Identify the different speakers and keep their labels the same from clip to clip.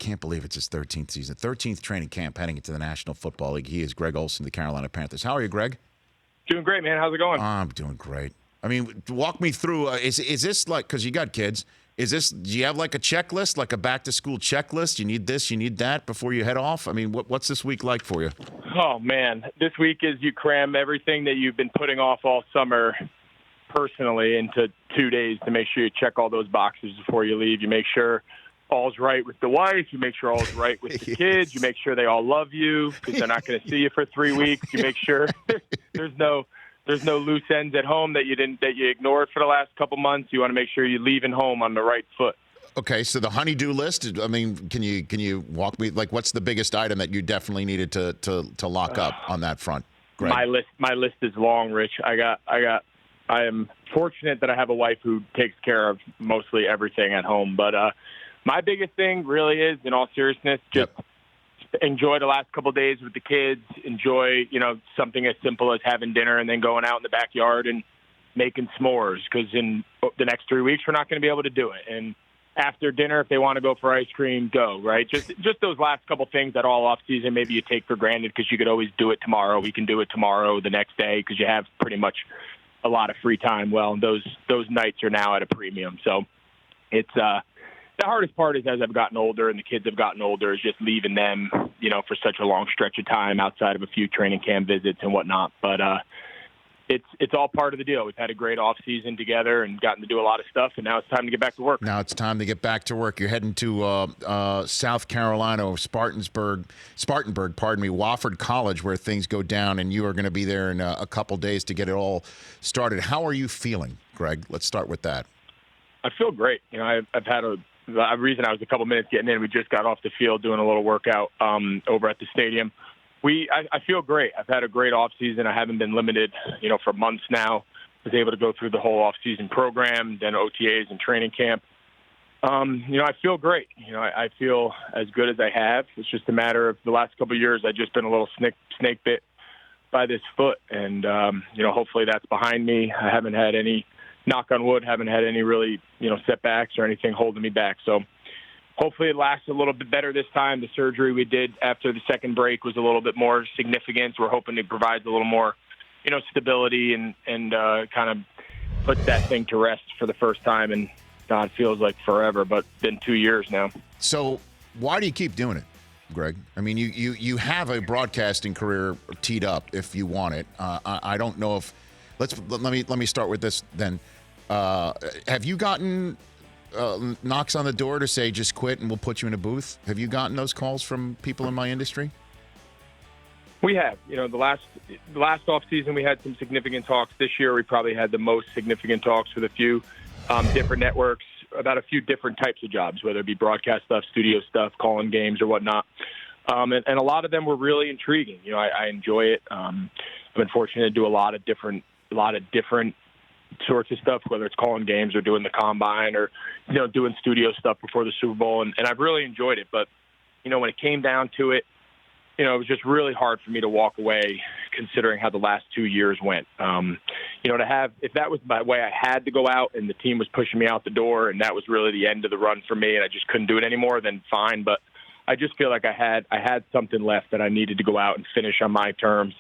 Speaker 1: can't believe it's his 13th season, 13th training camp heading into the National Football League. He is Greg Olsen, the Carolina Panthers. How are you, Greg?
Speaker 2: Doing great, man. How's it going?
Speaker 1: I'm doing great. I mean, walk me through. Is this like, because you got kids, do you have like a checklist, like a back-to-school checklist? You need this, you need that before you head off? I mean, what's this week like for you?
Speaker 2: Oh, man. This week is you cram everything that you've been putting off all summer personally into 2 days to make sure you check all those boxes before you leave. You make sure all's right with the wife. You make sure all's right with the kids. You make sure they all love you because they're not going to see you for 3 weeks. You make sure there's no loose ends at home that you ignored for the last couple months. You want to make sure you're leaving home on the right foot.
Speaker 1: Okay, so the honey-do list. I mean, can you walk me, like, what's the biggest item that you definitely needed to lock up on that front, Greg?
Speaker 2: My list is long, Rich. I am fortunate that I have a wife who takes care of mostly everything at home. But my biggest thing really is, in all seriousness, just enjoy the last couple of days with the kids. Enjoy, something as simple as having dinner and then going out in the backyard and making s'mores. Because in the next 3 weeks, we're not going to be able to do it. And after dinner, if they want to go for ice cream, go, right? Just those last couple things that all off season maybe you take for granted because you could always do it tomorrow. We can do it tomorrow, the next day, because you have pretty much a lot of free time. Well, those nights are now at a premium. So it's the hardest part is as I've gotten older and the kids have gotten older is just leaving them, for such a long stretch of time outside of a few training camp visits and whatnot. But it's all part of the deal. We've had a great off season together and gotten to do a lot of stuff, and now it's time to get back to work.
Speaker 1: Now it's time to get back to work. You're heading to South Carolina, Spartanburg, Wofford College, where things go down, and you are going to be there in a couple days to get it all started. How are you feeling, Greg? Let's start with that.
Speaker 2: I feel great. I've had the reason I was a couple minutes getting in. We just got off the field doing a little workout over at the stadium. I feel great. I've had a great off season. I haven't been limited, for months now. Was able to go through the whole off season program, then OTAs and training camp. I feel great. I feel as good as I have. It's just a matter of the last couple of years. I've just been a little snake bit by this foot, and hopefully that's behind me. I haven't had any, knock on wood, haven't had any really setbacks or anything holding me back. So hopefully it lasts a little bit better this time. The surgery we did after the second break was a little bit more significant. We're hoping it provides a little more, stability and kind of puts that thing to rest for the first time. And God, it feels like forever, but been 2 years now.
Speaker 1: So why do you keep doing it, Greg? I mean, you have a broadcasting career teed up if you want it. I don't know if let me start with this then. Have you gotten knocks on the door to say just quit and we'll put you in a booth? Have you gotten those calls from people in my industry?
Speaker 2: We have. The last off season we had some significant talks. This year we probably had the most significant talks with a few different networks about a few different types of jobs, whether it be broadcast stuff, studio stuff, calling games or whatnot. And a lot of them were really intriguing. I enjoy it. I've been fortunate to do a lot of different sorts of stuff, whether it's calling games or doing the combine or, doing studio stuff before the Super Bowl. And I've really enjoyed it. But, when it came down to it, it was just really hard for me to walk away considering how the last 2 years went. If that was my way I had to go out and the team was pushing me out the door and that was really the end of the run for me and I just couldn't do it anymore, then fine. But I just feel like I had something left that I needed to go out and finish on my terms,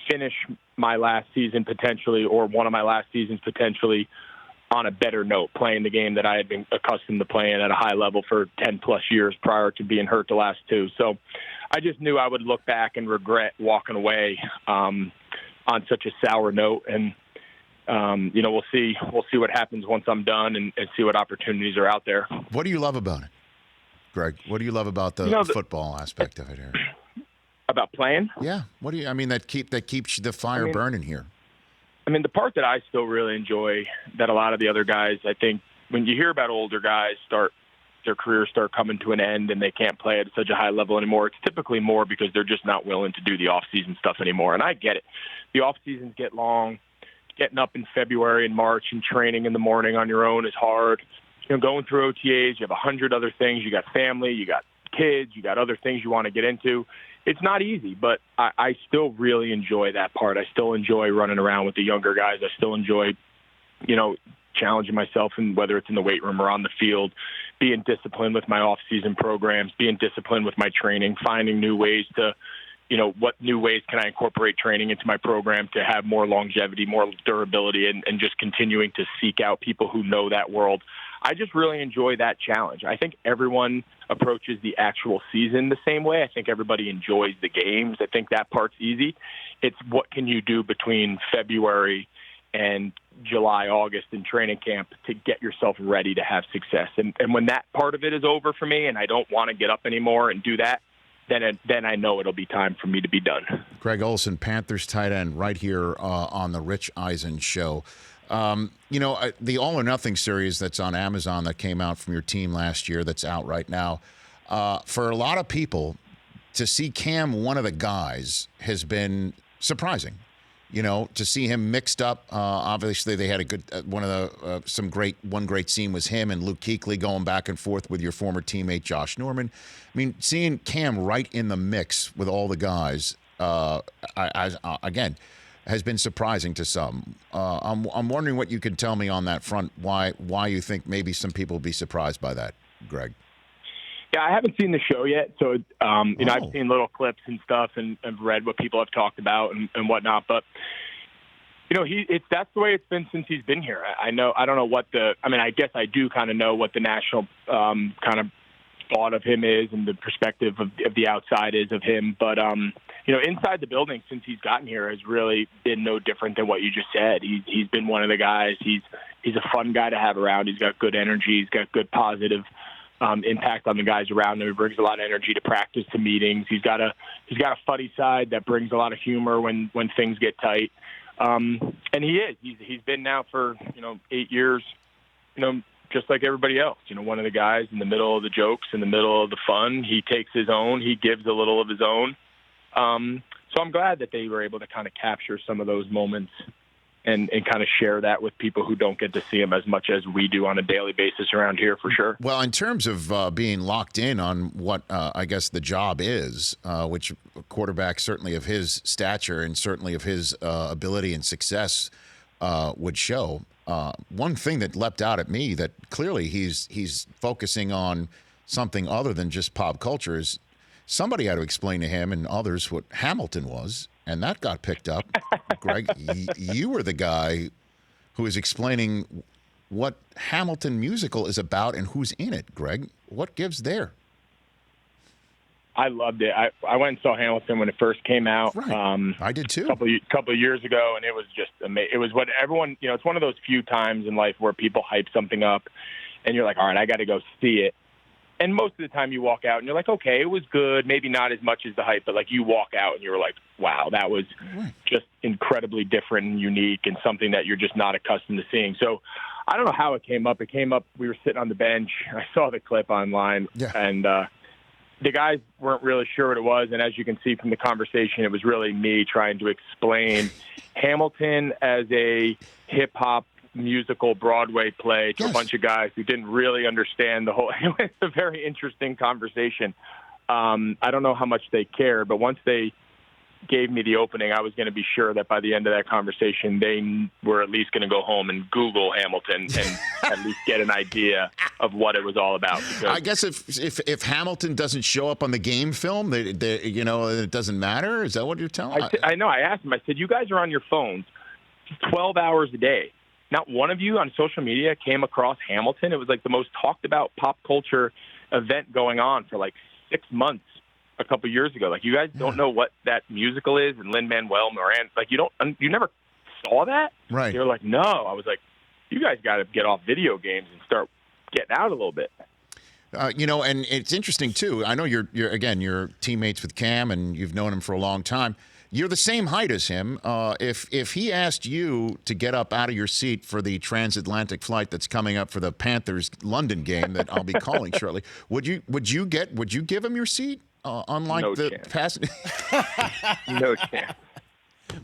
Speaker 2: finish my last season potentially or one of my last seasons potentially on a better note, playing the game that I had been accustomed to playing at a high level for 10-plus years prior to being hurt the last two. So I just knew I would look back and regret walking away on such a sour note. And, we'll see what happens once I'm done and see what opportunities are out there.
Speaker 1: What do you love about it, Greg? What do you love about the football aspect of it here?
Speaker 2: About playing?
Speaker 1: Yeah. That keeps the fire burning here?
Speaker 2: The part that I still really enjoy that a lot of the other guys, I think when you hear about older guys their careers start coming to an end and they can't play at such a high level anymore, it's typically more because they're just not willing to do the off-season stuff anymore. And I get it. The off-seasons get long. Getting up in February and March and training in the morning on your own is hard. Going through OTAs, you have 100 other things. You got family, you got kids, you got other things you want to get into. It's not easy, but I still really enjoy that part. I still enjoy running around with the younger guys. I still enjoy, challenging myself, and whether it's in the weight room or on the field, being disciplined with my off-season programs, being disciplined with my training, finding new ways to, what new ways can I incorporate training into my program to have more longevity, more durability, and just continuing to seek out people who know that world. I just really enjoy that challenge. I think everyone approaches the actual season the same way. I think everybody enjoys the games. I think that part's easy. It's what can you do between February and July, August in training camp to get yourself ready to have success. And when that part of it is over for me and I don't want to get up anymore and do that, then I know it'll be time for me to be done.
Speaker 1: Greg Olsen, Panthers tight end, right here on the Rich Eisen Show. The All or Nothing series that's on Amazon that came out from your team last year that's out right now, for a lot of people, to see Cam, one of the guys, has been surprising. To see him mixed up. Obviously, they had a good one great scene was him and Luke Kuechly going back and forth with your former teammate Josh Norman. I mean, seeing Cam right in the mix with all the guys, again, has been surprising to some. I'm wondering what you can tell me on that front. Why you think maybe some people will be surprised by that, Greg?
Speaker 2: Yeah, I haven't seen the show yet, so I've seen little clips and stuff, and I've read what people have talked about and whatnot. But that's the way it's been since he's been here. I don't know what I guess I do kind of know what the national kind of thought of him is and the perspective of the outside is of him. But inside the building since he's gotten here has really been no different than what you just said. He's been one of the guys. He's a fun guy to have around. He's got good energy. He's got good positive impact on the guys around him. He brings a lot of energy to practice, to meetings. He's got a funny side that brings a lot of humor when things get tight. And he's been now for 8 years, just like everybody else. One of the guys in the middle of the jokes, in the middle of the fun. He takes his own. He gives a little of his own. So I'm glad that they were able to kind of capture some of those moments and kind of share that with people who don't get to see him as much as we do on a daily basis around here, for sure.
Speaker 1: Well, in terms of being locked in on what I guess the job is, which a quarterback certainly of his stature and certainly of his ability and success would show, one thing that leapt out at me that clearly he's focusing on something other than just pop culture is somebody had to explain to him and others what Hamilton was. And that got picked up. Greg, you were the guy who was explaining what Hamilton musical is about and who's in it, Greg. What gives there?
Speaker 2: I loved it. I went and saw Hamilton when it first came out.
Speaker 1: Right. I did too.
Speaker 2: A couple of years ago, and it was just amazing. It was what everyone, it's one of those few times in life where people hype something up, and you're like, all right, I got to go see it. And most of the time you walk out and you're like, okay, it was good. Maybe not as much as the hype, but like you walk out and you're like, wow, that was just incredibly different and unique and something that you're just not accustomed to seeing. So I don't know how it came up. It came up, we were sitting on the bench. I saw the clip online and the guys weren't really sure what it was. And as you can see from the conversation, it was really me trying to explain Hamilton as a hip hop musical Broadway play to a bunch of guys who didn't really understand the whole. It's a very interesting conversation. I don't know how much they cared, but once they gave me the opening, I was going to be sure that by the end of that conversation, they were at least going to go home and Google Hamilton and at least get an idea of what it was all about. Because
Speaker 1: I guess if Hamilton doesn't show up on the game film, it doesn't matter. Is that what you're telling?
Speaker 2: I know. I asked them. I said, "You guys are on your phones 12 hours a day. Not one of you on social media came across Hamilton. It was like the most talked about pop culture event going on for like 6 months a couple years ago. Like, you guys don't know what that musical is, and Lin-Manuel Miranda, like, you never saw that?
Speaker 1: Right.
Speaker 2: They were like, no. I was like, you guys got to get off video games and start getting out a little bit.
Speaker 1: And it's interesting too. I know you're teammates with Cam, and you've known him for a long time. You're the same height as him. If he asked you to get up out of your seat for the transatlantic flight that's coming up for the Panthers London game that I'll be calling shortly, would you give him your seat? Unlike
Speaker 2: no
Speaker 1: the
Speaker 2: chance. No chance.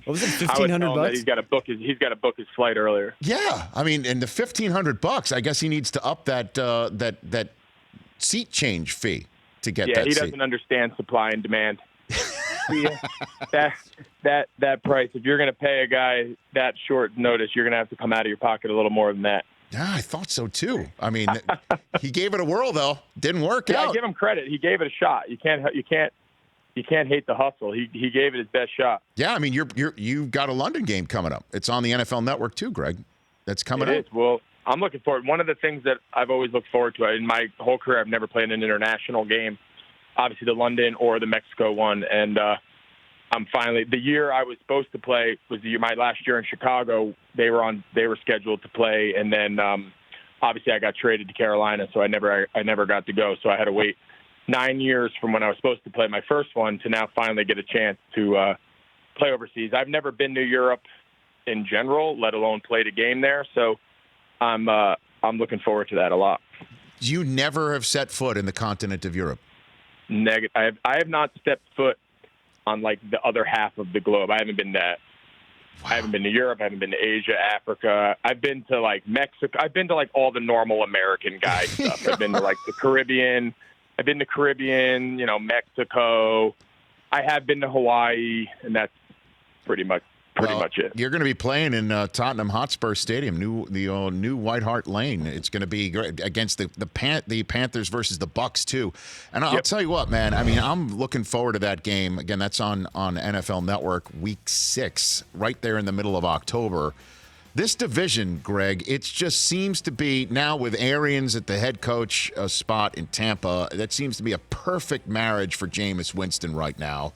Speaker 3: What was it, $1,500?
Speaker 2: He's got to book his flight earlier.
Speaker 1: Yeah, I mean, and the $1,500, I guess he needs to up that seat change fee to get that seat.
Speaker 2: Yeah, he doesn't understand supply and demand. That price, if you're going to pay a guy that short notice, you're going to have to come out of your pocket a little more than that.
Speaker 1: Yeah, I thought so too. I mean, he gave it a whirl though. Didn't work
Speaker 2: Yeah,
Speaker 1: out.
Speaker 2: I give him credit. He gave it a shot. You can't hate the hustle. He gave it his best shot.
Speaker 1: Yeah, I mean, you've got a London game coming up. It's on the NFL Network too, Greg. That's coming up.
Speaker 2: It is. Well, I'm looking forward. One of the things that I've always looked forward to in my whole career, I've never played an international game. Obviously, the London or the Mexico one, and I'm finally. The year I was supposed to play was my last year in Chicago. They were scheduled to play, and then obviously I got traded to Carolina, so I never got to go. So I had to wait 9 years from when I was supposed to play my first one to now finally get a chance to play overseas. I've never been to Europe in general, let alone played a game there. So I'm looking forward to that a lot.
Speaker 1: You never have set foot in the continent of Europe.
Speaker 2: Negative. I have not stepped foot on like the other half of the globe. I haven't been to. Wow. I haven't been to Europe. I haven't been to Asia, Africa. I've been to like Mexico. I've been to like all the normal American guy stuff. I've been to like the Caribbean. I've been to Caribbean. Mexico. I have been to Hawaii, and that's pretty much it.
Speaker 1: You're going to be playing in Tottenham Hotspur Stadium, new White Hart Lane. It's going to be against the Panthers versus the Bucks too. And I'll tell you what, man. I mean, I'm looking forward to that game. Again, that's on NFL Network, Week 6, right there in the middle of October. This division, Greg, it just seems to be now with Arians at the head coach spot in Tampa. That seems to be a perfect marriage for Jameis Winston right now.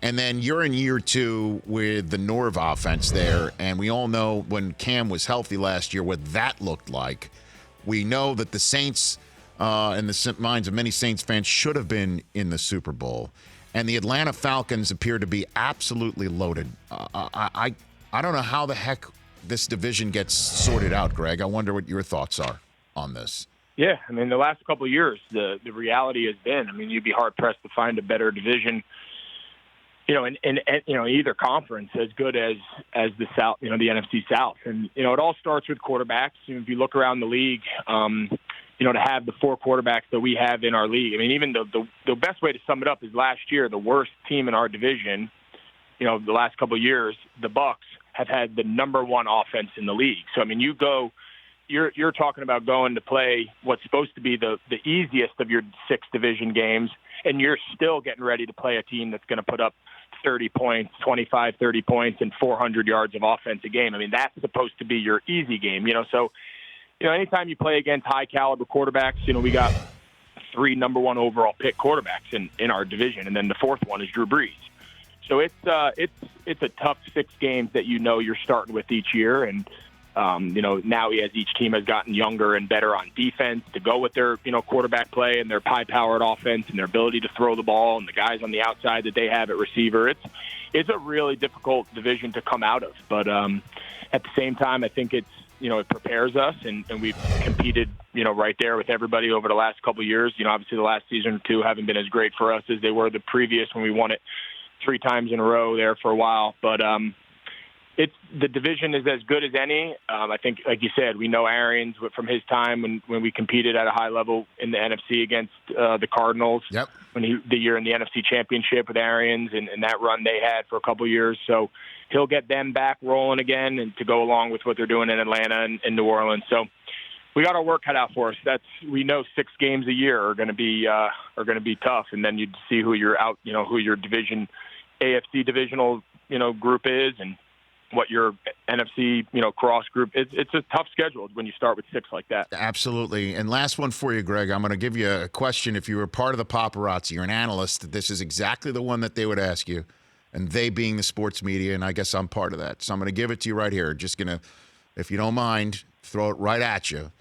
Speaker 1: And then you're in year 2 with the Norv offense there, and we all know when Cam was healthy last year what that looked like. We know that the Saints, in the minds of many Saints fans, should have been in the Super Bowl. And the Atlanta Falcons appear to be absolutely loaded. I don't know how the heck this division gets sorted out, Greg. I wonder what your thoughts are on this.
Speaker 2: Yeah, I mean, the last couple of years, the reality has been, I mean, you'd be hard-pressed to find a better division in either conference as good as the South, the NFC South. And, it all starts with quarterbacks. If you look around the league, to have the 4 quarterbacks that we have in our league. I mean, even the best way to sum it up is last year, the worst team in our division, the last couple of years, the Bucks have had the number 1 offense in the league. So, I mean, you're talking about going to play what's supposed to be the easiest of your 6 division games, and you're still getting ready to play a team that's going to put up 30 points, 25, 30 points, and 400 yards of offense a game. I mean, that's supposed to be your easy game, So, anytime you play against high-caliber quarterbacks, we got 3 number 1 overall pick quarterbacks in our division, and then the 4th one is Drew Brees. So it's a tough 6 games that you're starting with each year, and now as each team has gotten younger and better on defense to go with their, quarterback play and their high-powered offense and their ability to throw the ball and the guys on the outside that they have at receiver. It's a really difficult division to come out of. But at the same time, I think it prepares us, and we've competed, right there with everybody over the last couple of years. Obviously the last season or 2 haven't been as great for us as they were the previous when we won it 3 times in a row there for a while. But the division is as good as any. I think, like you said, we know Arians from his time when we competed at a high level in the NFC against the Cardinals.
Speaker 1: Yep.
Speaker 2: The year in the NFC Championship with Arians and that run they had for a couple of years. So he'll get them back rolling again, and to go along with what they're doing in Atlanta and New Orleans. So we got our work cut out for us. We know 6 games a year are going to be tough, and then you'd see who your division, AFC divisional group is, and what your NFC, cross group. It's a tough schedule when you start with 6 like that.
Speaker 1: Absolutely. And last one for you, Greg. I'm going to give you a question. If you were part of the paparazzi, you're an analyst, this is exactly the one that they would ask you, and they being the sports media, and I guess I'm part of that. So I'm going to give it to you right here. Just going to, if you don't mind, throw it right at you.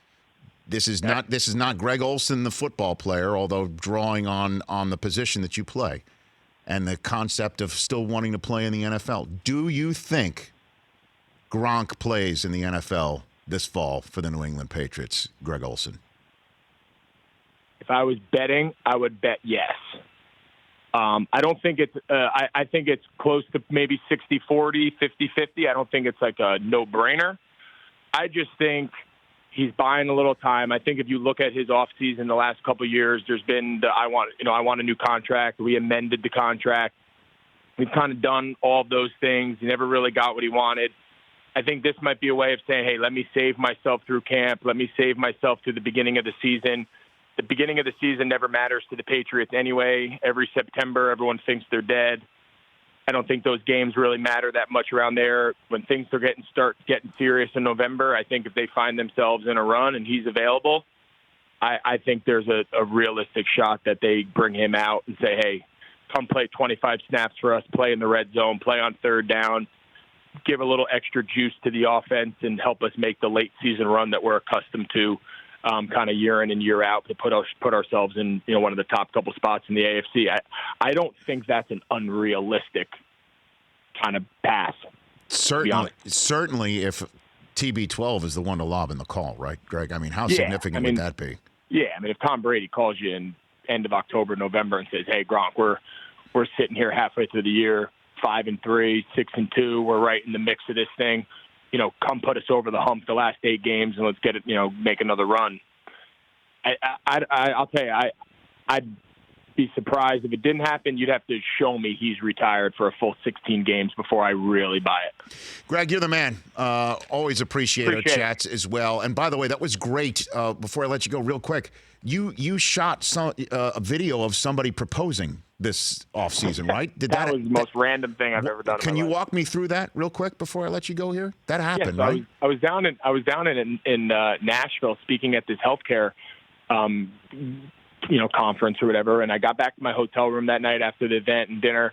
Speaker 1: This is not Greg Olsen, the football player, although drawing on the position that you play and the concept of still wanting to play in the NFL. Do you think Gronk plays in the NFL this fall for the New England Patriots, Greg Olsen?
Speaker 2: If I was betting, I would bet yes. I don't think it's I think it's close to maybe 60-40, 50-50. I don't think it's like a no-brainer. I just think he's buying a little time. I think if you look at his offseason the last couple of years, there's been I want a new contract. We amended the contract. We've kind of done all of those things. He never really got what he wanted. I think this might be a way of saying, hey, let me save myself through camp. Let me save myself through the beginning of the season. The beginning of the season never matters to the Patriots anyway. Every September, everyone thinks they're dead. I don't think those games really matter that much around there. When things start getting serious in November, I think if they find themselves in a run and he's available, I think there's a realistic shot that they bring him out and say, hey, come play 25 snaps for us, play in the red zone, play on third down, give a little extra juice to the offense and help us make the late season run that we're accustomed to kind of year in and year out to put ourselves in one of the top couple spots in the AFC. I don't think that's an unrealistic kind of pass.
Speaker 1: Certainly if TB12 is the one to lob in the call, right, Greg? I mean, how significant would that be?
Speaker 2: Yeah, I mean, if Tom Brady calls you in end of October, November, and says, "Hey, Gronk, we're sitting here halfway through the year, 5-3, 6-2, we're right in the mix of this thing. Come put us over the hump the last 8 games, and let's get it. Make another run." I'll tell you, I'd be surprised if it didn't happen. You'd have to show me he's retired for a full 16 games before I really buy it.
Speaker 1: Greg, you're the man. Always appreciate our chats as well. And by the way, that was great. Before I let you go real quick, you shot a video of somebody proposing this offseason, right?
Speaker 2: That was the most random thing I've ever done.
Speaker 1: Can you walk me through that real quick before I let you go here? That happened, right?
Speaker 2: I was down in Nashville speaking at this healthcare conference or whatever, and I got back to my hotel room that night after the event and dinner,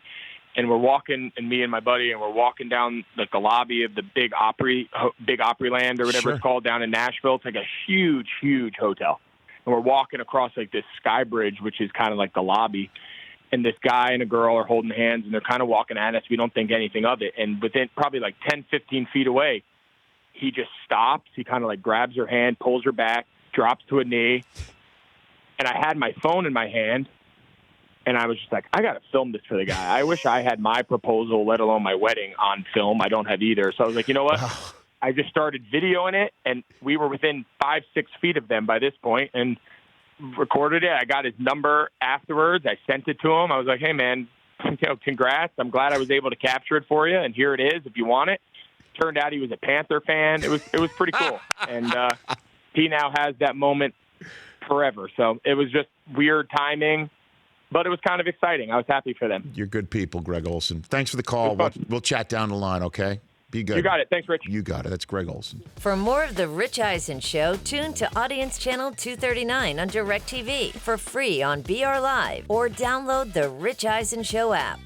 Speaker 2: and we're walking, and me and my buddy, and we're walking down like the lobby of the big Opryland or whatever it's called down in Nashville. It's like a huge, huge hotel, and we're walking across like this sky bridge, which is kind of like the lobby, and this guy and a girl are holding hands, and they're kind of walking at us. We don't think anything of it, and within probably like 10, 15 feet away, he just stops. He kind of like grabs her hand, pulls her back, drops to a knee. And I had my phone in my hand, and I was just like, I got to film this for the guy. I wish I had my proposal, let alone my wedding, on film. I don't have either. So I was like, you know what? Wow. I just started videoing it, and we were within 5-6 feet of them by this point, and recorded it. I got his number afterwards. I sent it to him. I was like, hey, man, congrats. I'm glad I was able to capture it for you, and here it is if you want it. Turned out he was a Panther fan. It was pretty cool. And he now has that moment forever. So it was just weird timing, but it was kind of exciting. I was happy for them.
Speaker 1: You're good people, Greg Olsen. Thanks for the call. We'll chat down the line, okay? Be good.
Speaker 2: You got it. Thanks, Rich.
Speaker 1: You got it. That's Greg Olsen.
Speaker 4: For more of The Rich Eisen Show, tune to Audience Channel 239 on DirecTV for free on BR Live or download the Rich Eisen Show app.